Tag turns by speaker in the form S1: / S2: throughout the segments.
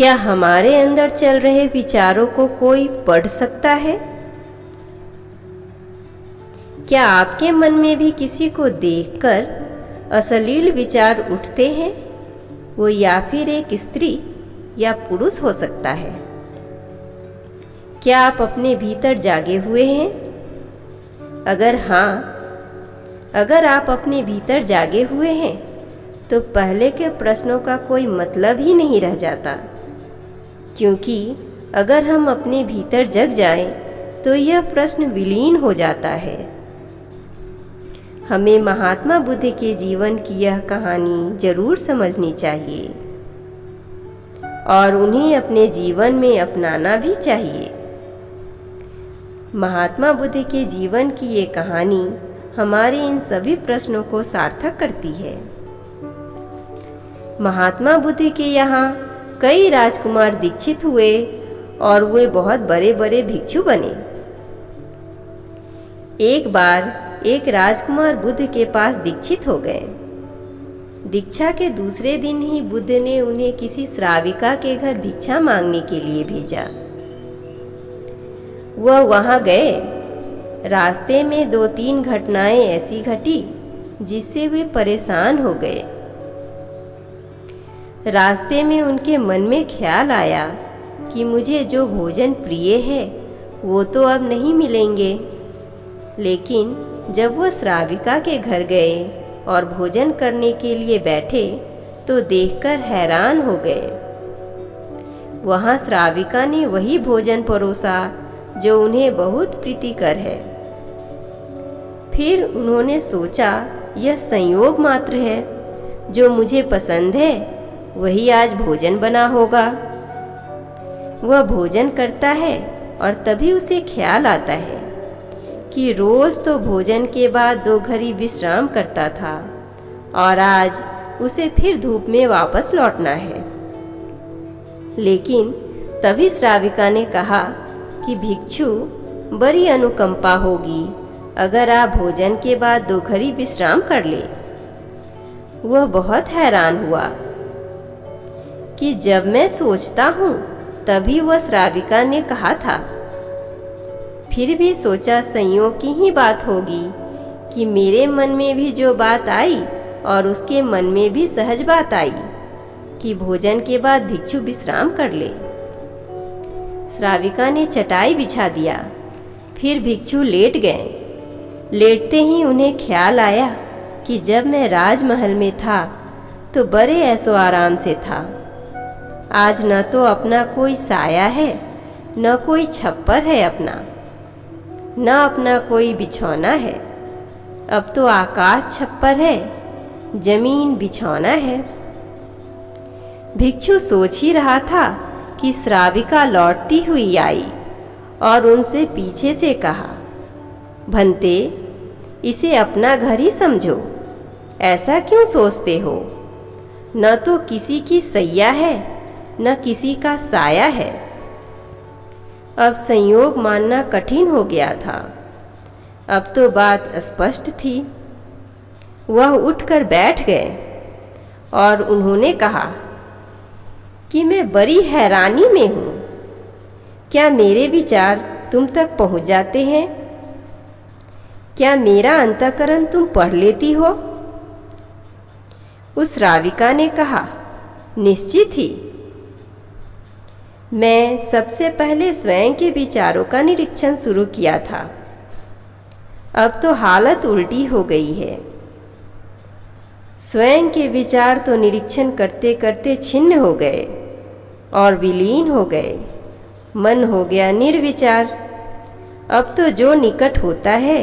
S1: क्या हमारे अंदर चल रहे विचारों को कोई पढ़ सकता है? क्या आपके मन में भी किसी को देखकर अश्लील विचार उठते हैं? वो या फिर एक स्त्री या पुरुष हो सकता है। क्या आप अपने भीतर जागे हुए हैं? अगर हाँ, अगर आप अपने भीतर जागे हुए हैं तो पहले के प्रश्नों का कोई मतलब ही नहीं रह जाता, क्योंकि अगर हम अपने भीतर जग जाएं तो यह प्रश्न विलीन हो जाता है। हमें महात्मा बुद्ध के जीवन की यह कहानी जरूर समझनी चाहिए और उन्हें अपने जीवन में अपनाना भी चाहिए। महात्मा बुद्ध के जीवन की ये कहानी हमारे इन सभी प्रश्नों को सार्थक करती है। महात्मा बुद्ध के यहाँ कई राजकुमार दीक्षित हुए और वे बहुत बड़े बड़े भिक्षु बने। एक बार एक राजकुमार बुद्ध के पास दीक्षित हो गए। दीक्षा के दूसरे दिन ही बुद्ध ने उन्हें किसी श्राविका के घर भिक्षा मांगने के लिए भेजा। वह वहां गए। रास्ते में 2-3 घटनाएं ऐसी घटी जिससे वे परेशान हो गए। रास्ते में उनके मन में ख्याल आया कि मुझे जो भोजन प्रिय है वो तो अब नहीं मिलेंगे। लेकिन जब वह श्राविका के घर गए और भोजन करने के लिए बैठे तो देखकर हैरान हो गए। वहां श्राविका ने वही भोजन परोसा जो उन्हें बहुत प्रीतिकर है। फिर उन्होंने सोचा, यह संयोग मात्र है, जो मुझे पसंद है वही आज भोजन बना होगा। वह भोजन करता है और तभी उसे ख्याल आता है कि रोज तो भोजन के बाद 2 घड़ी विश्राम करता था और आज उसे फिर धूप में वापस लौटना है। लेकिन तभी श्राविका ने कहा कि भिक्षु, बड़ी अनुकंपा होगी अगर आप भोजन के बाद 2 घड़ी विश्राम कर ले। वह बहुत हैरान हुआ कि जब मैं सोचता हूँ तभी वह श्राविका ने कहा था। फिर भी सोचा संयोग की ही बात होगी कि मेरे मन में भी जो बात आई और उसके मन में भी सहज बात आई कि भोजन के बाद भिक्षु विश्राम कर ले। श्राविका ने चटाई बिछा दिया। फिर भिक्षु लेट गए। लेटते ही उन्हें ख्याल आया कि जब मैं राजमहल में था तो बड़े ऐशो आराम से था। आज न तो अपना कोई साया है, न कोई छप्पर है अपना, न अपना कोई बिछौना है। अब तो आकाश छप्पर है, जमीन बिछौना है। भिक्षु सोच ही रहा था कि श्राविका लौटती हुई आई और उनसे पीछे से कहा, भंते, इसे अपना घर ही समझो, ऐसा क्यों सोचते हो? न तो किसी की सैया है न किसी का साया है। अब संयोग मानना कठिन हो गया था। अब तो बात स्पष्ट थी। वह उठकर बैठ गए और उन्होंने कहा कि मैं बड़ी हैरानी में हूँ। क्या मेरे विचार तुम तक पहुँच जाते हैं? क्या मेरा अंतःकरण तुम पढ़ लेती हो? उस श्राविका ने कहा, निश्चित ही। मैं सबसे पहले स्वयं के विचारों का निरीक्षण शुरू किया था। अब तो हालत उल्टी हो गई है। स्वयं के विचार तो निरीक्षण करते करते छिन्न हो गए और विलीन हो गए। मन हो गया निर्विचार। अब तो जो निकट होता है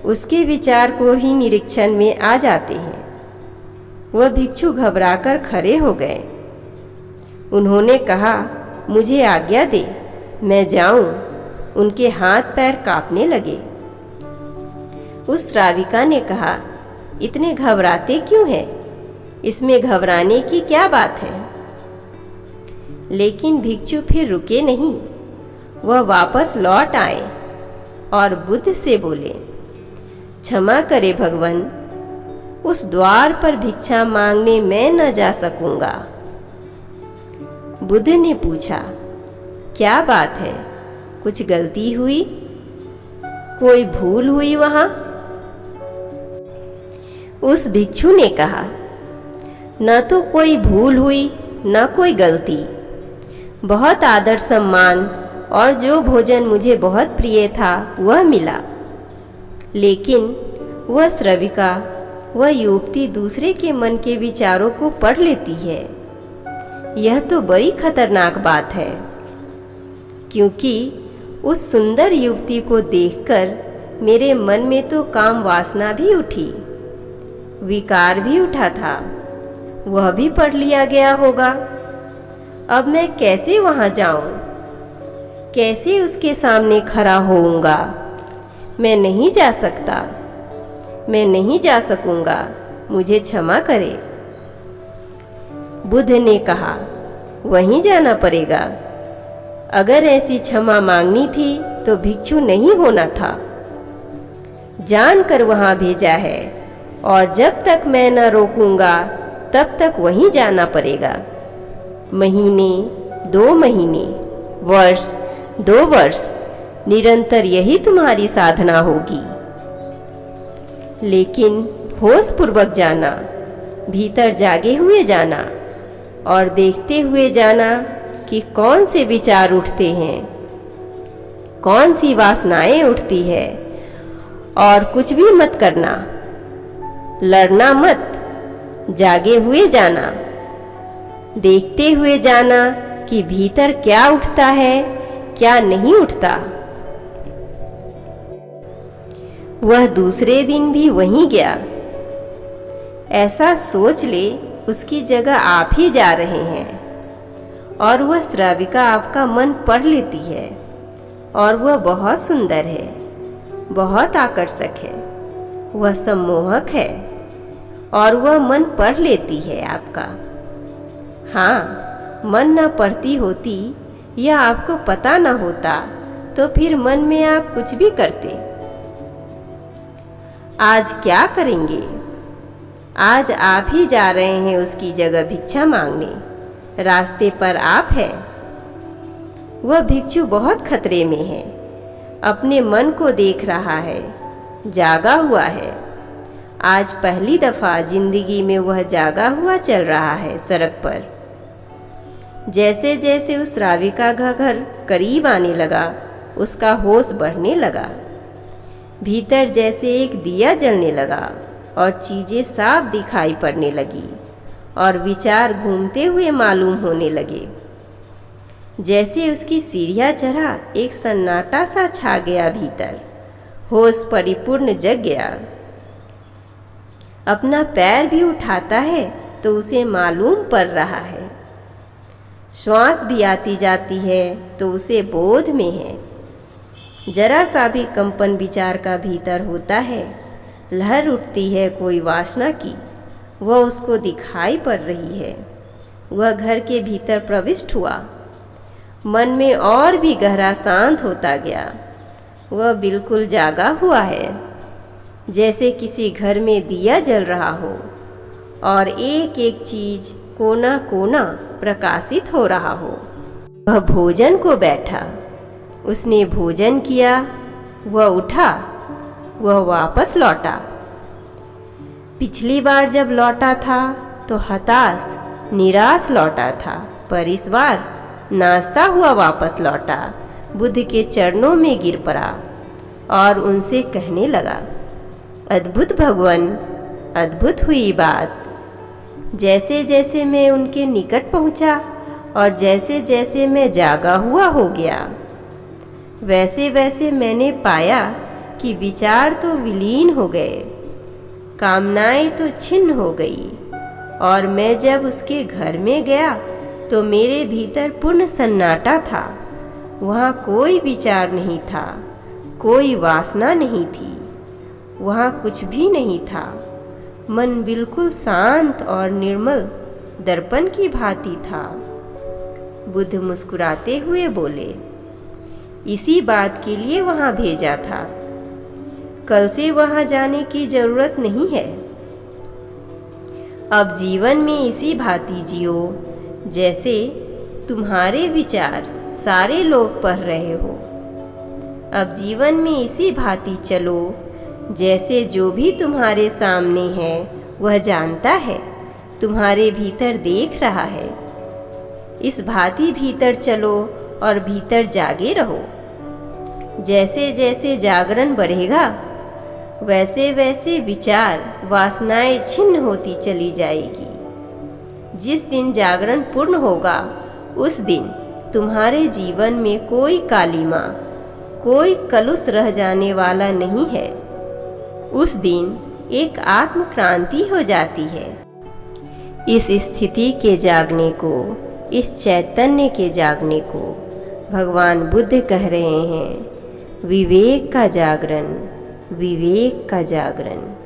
S1: उसके विचार को ही निरीक्षण में आ जाते हैं। वह भिक्षु घबराकर खड़े हो गए। उन्होंने कहा, मुझे आज्ञा दे, मैं जाऊं। उनके हाथ पैर कांपने लगे। उस श्राविका ने कहा, इतने घबराते क्यों हैं? इसमें घबराने की क्या बात है? लेकिन भिक्षु फिर रुके नहीं। वह वापस लौट आए और बुद्ध से बोले, क्षमा करे भगवान, उस द्वार पर भिक्षा मांगने मैं न जा सकूंगा। बुद्ध ने पूछा, क्या बात है, कुछ गलती हुई, कोई भूल हुई वहां? उस भिक्षु ने कहा, न तो कोई भूल हुई न कोई गलती। बहुत आदर सम्मान और जो भोजन मुझे बहुत प्रिय था वह मिला, लेकिन वह श्रविका, वह युवती दूसरे के मन के विचारों को पढ़ लेती है। यह तो बड़ी खतरनाक बात है, क्योंकि उस सुंदर युवती को देखकर मेरे मन में तो काम वासना भी उठी, विकार भी उठा था, वह भी पढ़ लिया गया होगा। अब मैं कैसे वहां जाऊं? कैसे उसके सामने खड़ा होऊंगा? मैं नहीं जा सकता, मैं नहीं जा सकूंगा, मुझे क्षमा करे। बुद्ध ने कहा, वहीं जाना पड़ेगा। अगर ऐसी क्षमा मांगनी थी तो भिक्षु नहीं होना था। जानकर वहां भेजा है, और जब तक मैं न रोकूंगा तब तक वहीं जाना पड़ेगा। महीने, 2 महीने, वर्ष, 2 वर्ष, निरंतर यही तुम्हारी साधना होगी। लेकिन होश पूर्वक जाना, भीतर जागे हुए जाना और देखते हुए जाना कि कौन से विचार उठते हैं, कौन सी वासनाएं उठती है, और कुछ भी मत करना, लड़ना मत, जागे हुए जाना, देखते हुए जाना कि भीतर क्या उठता है, क्या नहीं उठता। वह दूसरे दिन भी वहीं गया। ऐसा सोच ले उसकी जगह आप ही जा रहे हैं, और वह श्राविका आपका मन पढ़ लेती है, और वह बहुत सुंदर है, बहुत आकर्षक है, वह सम्मोहक है, और वह मन पढ़ लेती है आपका। हाँ, मन न पढ़ती होती या आपको पता न होता तो फिर मन में आप कुछ भी करते। आज क्या करेंगे? आज आप ही जा रहे हैं उसकी जगह भिक्षा मांगने। रास्ते पर आप हैं। वह भिक्षु बहुत खतरे में है, अपने मन को देख रहा है, जागा हुआ है। आज पहली दफा जिंदगी में वह जागा हुआ चल रहा है सड़क पर। जैसे जैसे उस श्राविका का घर करीब आने लगा, उसका होश बढ़ने लगा। भीतर जैसे एक दिया जलने लगा और चीजें साफ दिखाई पड़ने लगी, और विचार घूमते हुए मालूम होने लगे। जैसे उसकी सीढ़ियां चढ़ा, एक सन्नाटा सा छा गया भीतर। होश परिपूर्ण जग गया। अपना पैर भी उठाता है तो उसे मालूम पड़ रहा है। श्वास भी आती जाती है तो उसे बोध में है। जरा सा भी कंपन विचार का भीतर होता है, लहर उठती है कोई वासना की, वह उसको दिखाई पड़ रही है। वह घर के भीतर प्रविष्ट हुआ। मन में और भी गहरा शांत होता गया। वह बिल्कुल जागा हुआ है, जैसे किसी घर में दिया जल रहा हो और एक एक चीज कोना कोना प्रकाशित हो रहा हो। वह भोजन को बैठा, उसने भोजन किया, वह उठा, वह वापस लौटा। पिछली बार जब लौटा था तो हताश निराश लौटा था, पर इस बार नाचता हुआ वापस लौटा। बुद्ध के चरणों में गिर पड़ा और उनसे कहने लगा, अद्भुत भगवान, अद्भुत हुई बात। जैसे जैसे मैं उनके निकट पहुंचा और जैसे जैसे मैं जागा हुआ हो गया, वैसे वैसे मैंने पाया कि विचार तो विलीन हो गए, कामनाएं तो छिन्न हो गई, और मैं जब उसके घर में गया तो मेरे भीतर पूर्ण सन्नाटा था। वहाँ कोई विचार नहीं था, कोई वासना नहीं थी, वहाँ कुछ भी नहीं था। मन बिल्कुल शांत और निर्मल दर्पण की भांति था। बुद्ध मुस्कुराते हुए बोले, इसी बात के लिए वहाँ भेजा था। कल से वहाँ जाने की जरूरत नहीं है। अब जीवन में इसी भांति जियो जैसे तुम्हारे विचार सारे लोग पढ़ रहे हो। अब जीवन में इसी भांति चलो जैसे जो भी तुम्हारे सामने है वह जानता है, तुम्हारे भीतर देख रहा है। इस भांति भीतर चलो और भीतर जागे रहो। जैसे जैसे जागरण बढ़ेगा वैसे वैसे विचार वासनाएं छिन्न होती चली जाएगी। जिस दिन जागरण पूर्ण होगा उस दिन तुम्हारे जीवन में कोई कालिमा, कोई कलुष रह जाने वाला नहीं है। उस दिन एक आत्म क्रांति हो जाती है। इस स्थिति के जागने को, इस चैतन्य के जागने को भगवान बुद्ध कह रहे हैं विवेक का जागरण, विवेक का जागरण।